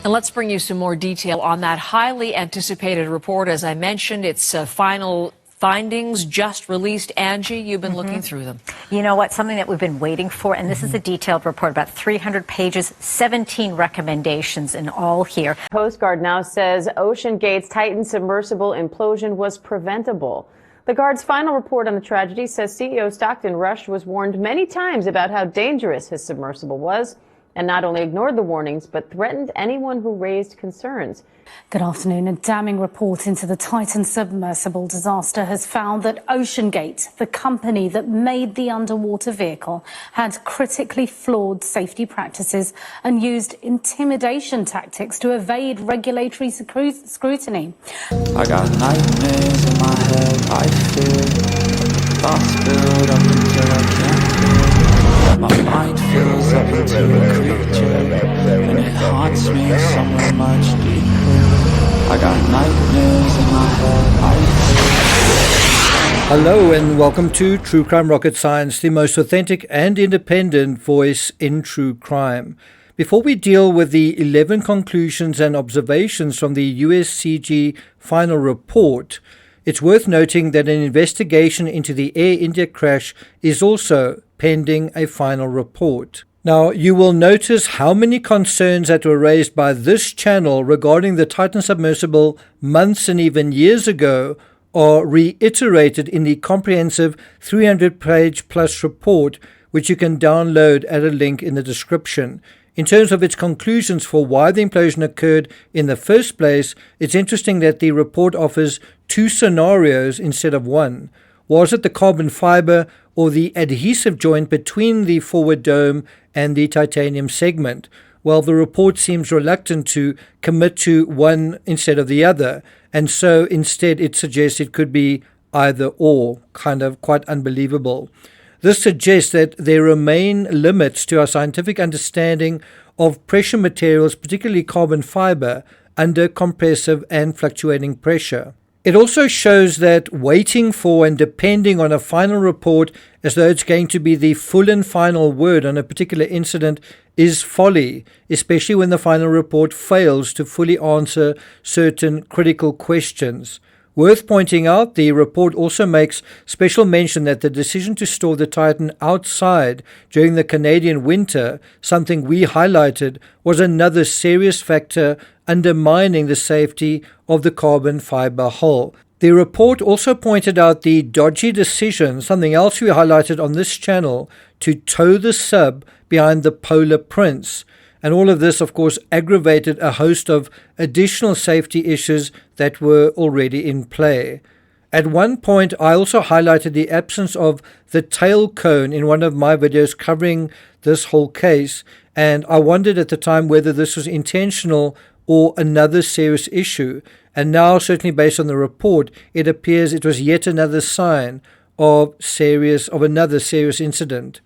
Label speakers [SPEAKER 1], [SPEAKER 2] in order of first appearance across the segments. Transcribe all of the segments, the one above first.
[SPEAKER 1] And let's bring you some more detail on that highly anticipated report. As I mentioned, its final findings just released. Angie, you've been looking through them.
[SPEAKER 2] You know what? Something that we've been waiting for, and this is a detailed report, about 300 pages, 17 recommendations in all here.
[SPEAKER 3] Coast Guard now says OceanGate's Titan submersible implosion was preventable. The Guard's final report on the tragedy says CEO Stockton Rush was warned many times about how dangerous his submersible was, and not only ignored the warnings, but threatened anyone who raised concerns.
[SPEAKER 4] Good afternoon. A damning report into the Titan submersible disaster has found that OceanGate, the company that made the underwater vehicle, had critically flawed safety practices and used intimidation tactics to evade regulatory scrutiny.
[SPEAKER 5] I got nightmares in my head, I fear. Thoughts build up until I can't feel. My mind fills up into a creature, and it haunts me somewhere much deeper. I got nightmares in my head, I fear.
[SPEAKER 6] Hello and welcome to True Crime Rocket Science, the most authentic and independent voice in true crime. Before we deal with the 11 conclusions and observations from the USCG final report, it's worth noting that an investigation into the Air India crash is also pending a final report. Now, you will notice how many concerns that were raised by this channel regarding the Titan submersible months and even years ago are reiterated in the comprehensive 300-page plus report, which you can download at a link in the description. In terms of its conclusions for why the implosion occurred in the first place, it's interesting that the report offers two scenarios instead of one. Was it the carbon fiber or the adhesive joint between the forward dome and the titanium segment? Well, the report seems reluctant to commit to one instead of the other, and so instead it suggests it could be either or, kind of quite unbelievable. This suggests that there remain limits to our scientific understanding of pressure materials, particularly carbon fiber, under compressive and fluctuating pressure. It also shows that waiting for and depending on a final report as though it's going to be the full and final word on a particular incident is folly, especially when the final report fails to fully answer certain critical questions. Worth pointing out, the report also makes special mention that the decision to store the Titan outside during the Canadian winter, something we highlighted, was another serious factor undermining the safety of the carbon fiber hull. The report also pointed out the dodgy decision, something else we highlighted on this channel, to tow the sub behind the Polar Prince. And all of this, of course, aggravated a host of additional safety issues that were already in play. At one point, I also highlighted the absence of the tail cone in one of my videos covering this whole case, and I wondered at the time whether this was intentional or another serious issue. And now, certainly based on the report, it appears it was yet another sign of another serious incident.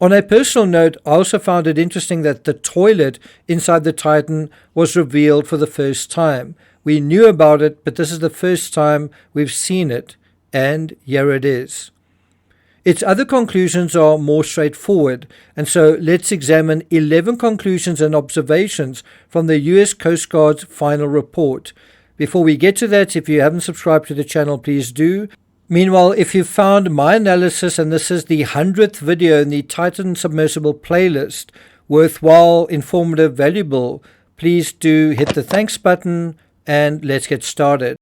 [SPEAKER 6] On a personal note, I also found it interesting that the toilet inside the Titan was revealed for the first time. We knew about it, but this is the first time we've seen it, and here it is. Its other conclusions are more straightforward, and so let's examine 11 conclusions and observations from the US Coast Guard's final report. Before we get to that, if you haven't subscribed to the channel, please do. Meanwhile, if you found my analysis, and this is the 100th video in the Titan Submersible playlist, worthwhile, informative, valuable, please do hit the thanks button and let's get started.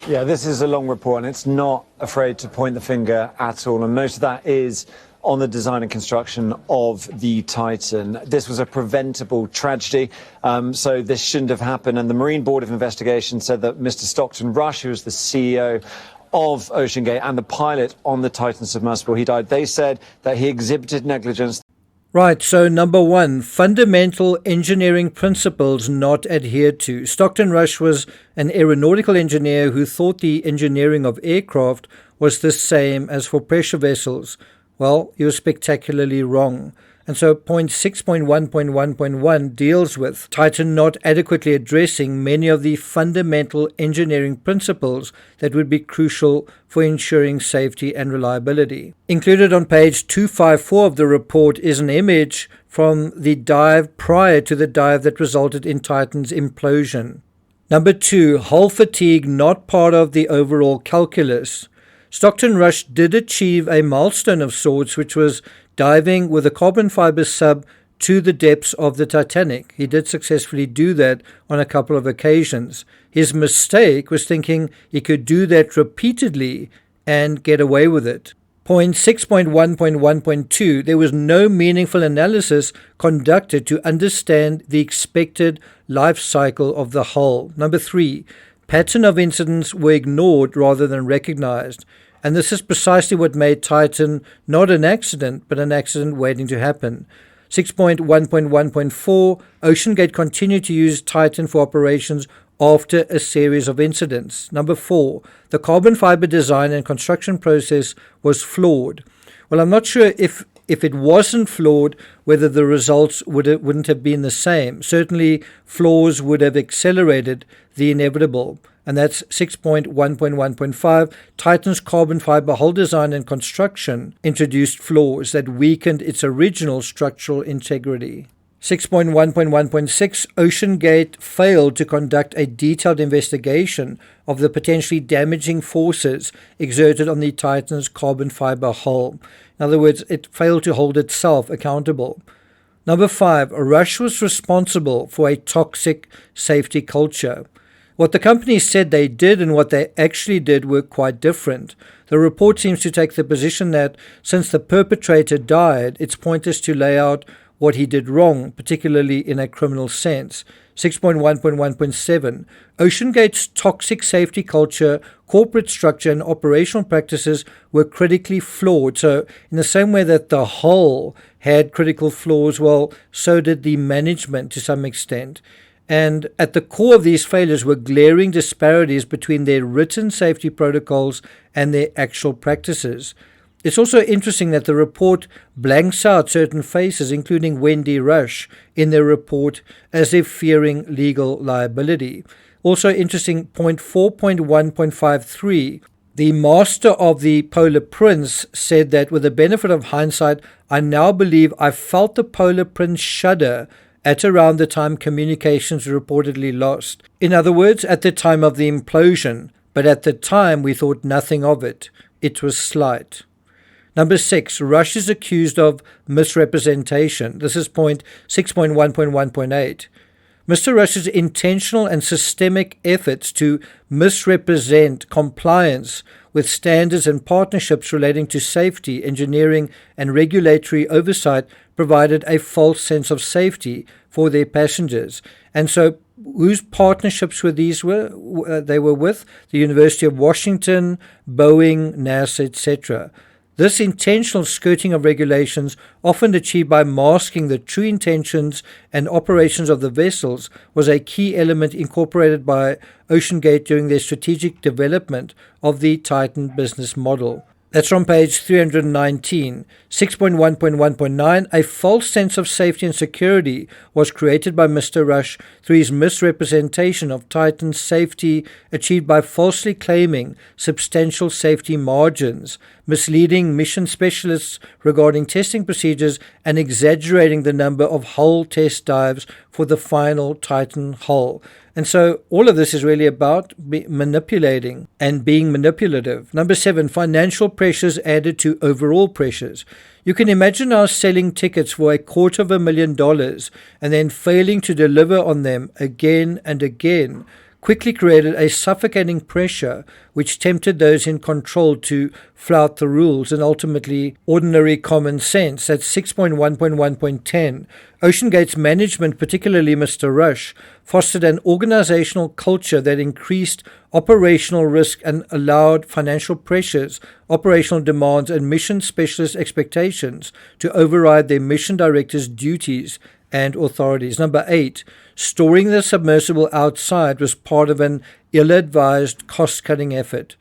[SPEAKER 7] Yeah, this is a long report and it's not afraid to point the finger at all, and most of that is on the design and construction of the Titan. This was a preventable tragedy, so this shouldn't have happened, and the Marine Board of Investigation said that Mr. Stockton Rush, who was the CEO of OceanGate and the pilot on the Titan submersible, he died. They said that he exhibited negligence.
[SPEAKER 6] Right, so number one, fundamental engineering principles not adhered to. Stockton Rush was an aeronautical engineer who thought the engineering of aircraft was the same as for pressure vessels. Well, he was spectacularly wrong. And so point 6.1.1.1 deals with Titan not adequately addressing many of the fundamental engineering principles that would be crucial for ensuring safety and reliability. Included on page 254 of the report is an image from the dive prior to the dive that resulted in Titan's implosion. Number 2, hull fatigue not part of the overall calculus. Stockton Rush did achieve a milestone of sorts, which was diving with a carbon fiber sub to the depths of the Titanic. He did successfully do that on a couple of occasions. His mistake was thinking he could do that repeatedly and get away with it. Point 6.1.1.2, there was no meaningful analysis conducted to understand the expected life cycle of the hull. Number 3, pattern of incidents were ignored rather than recognized. And this is precisely what made Titan not an accident, but an accident waiting to happen. 6.1.1.4, OceanGate continued to use Titan for operations after a series of incidents. Number 4, the carbon fiber design and construction process was flawed. Well, I'm not sure if it wasn't flawed, whether the results wouldn't have been the same. Certainly, flaws would have accelerated the inevitable. And that's 6.1.1.5. Titan's carbon fiber hull design and construction introduced flaws that weakened its original structural integrity. 6.1.1.6, OceanGate failed to conduct a detailed investigation of the potentially damaging forces exerted on the Titan's carbon fiber hull. In other words, it failed to hold itself accountable. Number 5, Rush was responsible for a toxic safety culture. What the company said they did and what they actually did were quite different. The report seems to take the position that since the perpetrator died, it's pointless to lay out what he did wrong, particularly in a criminal sense. 6.1.1.7, OceanGate's toxic safety culture, corporate structure, and operational practices were critically flawed. So in the same way that the hull had critical flaws, well, so did the management to some extent. And at the core of these failures were glaring disparities between their written safety protocols and their actual practices. It's also interesting that the report blanks out certain faces, including Wendy Rush, in their report as if fearing legal liability. Also interesting, point 4.1.53, the master of the Polar Prince said that with the benefit of hindsight, I now believe I felt the Polar Prince shudder at around the time communications were reportedly lost. In other words, at the time of the implosion, but at the time we thought nothing of it. It was slight. Number 6, Rush is accused of misrepresentation. This is point 6.1.1.8. Mr. Rush's intentional and systemic efforts to misrepresent compliance with standards and partnerships relating to safety, engineering, and regulatory oversight provided a false sense of safety for their passengers. And so whose partnerships were these? They were with the University of Washington, Boeing, NASA, etc. This intentional skirting of regulations, often achieved by masking the true intentions and operations of the vessels, was a key element incorporated by OceanGate during their strategic development of the Titan business model. That's from page 319. 6.1.1.9, a false sense of safety and security was created by Mr. Rush through his misrepresentation of Titan's safety achieved by falsely claiming substantial safety margins, misleading mission specialists regarding testing procedures, and exaggerating the number of hull test dives for the final Titan hull. And so all of this is really about manipulating and being manipulative. Number 7, financial pressures added to overall pressures. You can imagine us selling tickets for $250,000 and then failing to deliver on them again and again quickly created a suffocating pressure which tempted those in control to flout the rules and ultimately ordinary common sense. That's 6.1.1.10. OceanGate's management, particularly Mr. Rush, fostered an organizational culture that increased operational risk and allowed financial pressures, operational demands, and mission specialist expectations to override their mission directors' duties and authorities. Number 8, storing the submersible outside was part of an ill-advised cost-cutting effort.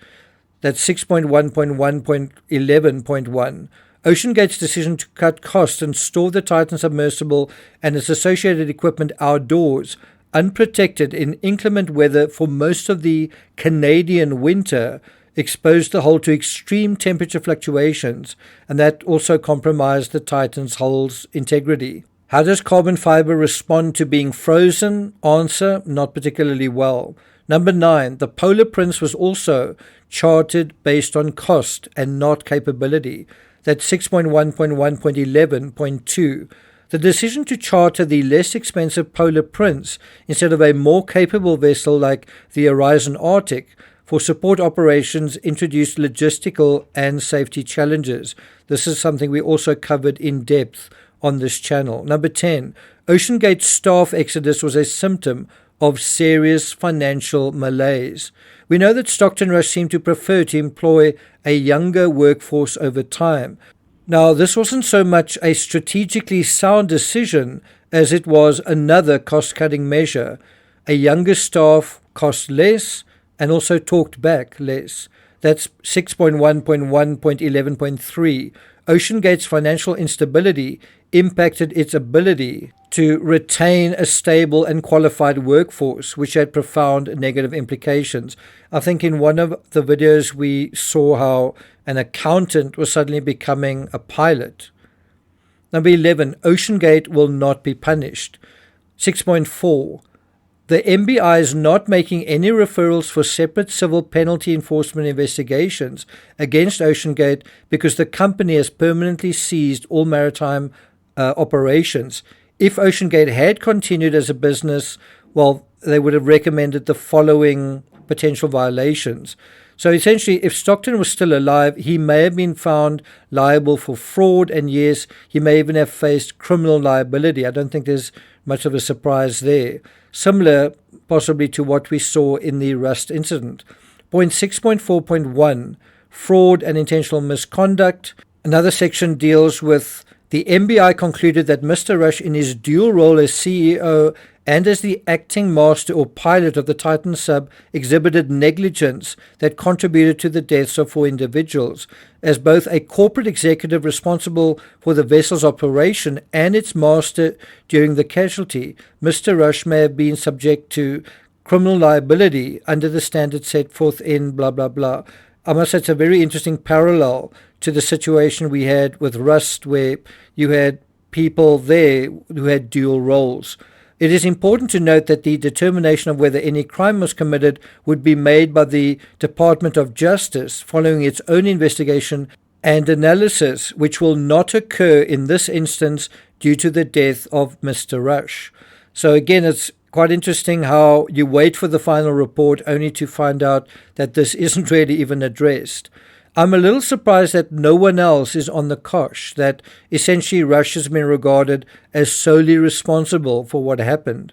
[SPEAKER 6] That's 6.1.1.11.1. OceanGate's decision to cut costs and store the Titan submersible and its associated equipment outdoors, unprotected in inclement weather for most of the Canadian winter, exposed the hull to extreme temperature fluctuations, and that also compromised the Titan's hull's integrity. How does carbon fiber respond to being frozen? Answer, not particularly well. Number 9, the Polar Prince was also chartered based on cost and not capability. That's 6.1.1.11.2. The decision to charter the less expensive Polar Prince instead of a more capable vessel like the Horizon Arctic for support operations introduced logistical and safety challenges. This is something we also covered in depth on this channel. Number 10, OceanGate staff exodus was a symptom of serious financial malaise. We know that Stockton Rush seemed to prefer to employ a younger workforce over time. Now, this wasn't so much a strategically sound decision as it was another cost-cutting measure. A younger staff cost less and also talked back less. That's 6.1.1.11.3. OceanGate's financial instability impacted its ability to retain a stable and qualified workforce, which had profound negative implications. I think in one of the videos we saw how an accountant was suddenly becoming a pilot. Number 11, OceanGate will not be punished. 6.4, the MBI is not making any referrals for separate civil penalty enforcement investigations against OceanGate because the company has permanently ceased all maritime operations. If OceanGate had continued as a business, well, they would have recommended the following potential violations. So essentially, if Stockton was still alive, he may have been found liable for fraud, and yes, he may even have faced criminal liability. I don't think there's much of a surprise there. Similar, possibly, to what we saw in the Rust incident. Point 6.4.1, fraud and intentional misconduct. Another section deals with the MBI concluded that Mr. Rush, in his dual role as CEO and as the acting master or pilot of the Titan sub, exhibited negligence that contributed to the deaths of 4 individuals. As both a corporate executive responsible for the vessel's operation and its master during the casualty, Mr. Rush may have been subject to criminal liability under the standards set forth in blah, blah, blah. I must say it's a very interesting parallel to the situation we had with Rust, where you had people there who had dual roles. It is important to note that the determination of whether any crime was committed would be made by the Department of Justice following its own investigation and analysis, which will not occur in this instance due to the death of Mr. Rush. So again, it's quite interesting how you wait for the final report only to find out that this isn't really even addressed. I'm a little surprised that no one else is on the cosh, that essentially Rush has been regarded as solely responsible for what happened.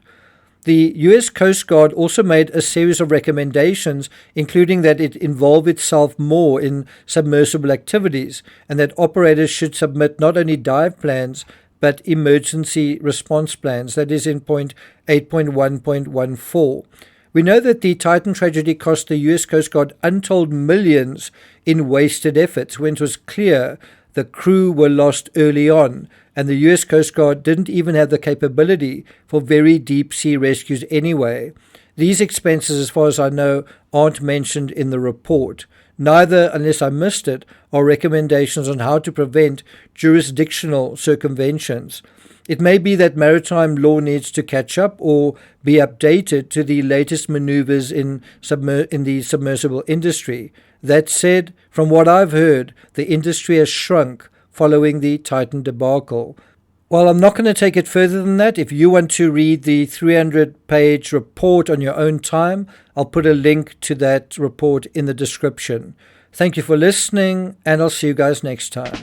[SPEAKER 6] The US Coast Guard also made a series of recommendations, including that it involve itself more in submersible activities and that operators should submit not only dive plans but emergency response plans. That is in point 8.1.14. We know that the Titan tragedy cost the US Coast Guard untold millions in wasted efforts when it was clear the crew were lost early on, and the US Coast Guard didn't even have the capability for very deep sea rescues anyway. These expenses, as far as I know, aren't mentioned in the report. Neither, unless I missed it, are recommendations on how to prevent jurisdictional circumventions. It may be that maritime law needs to catch up or be updated to the latest maneuvers in the submersible industry. That said, from what I've heard, the industry has shrunk following the Titan debacle. Well, I'm not going to take it further than that. If you want to read the 300-page report on your own time, I'll put a link to that report in the description. Thank you for listening, and I'll see you guys next time.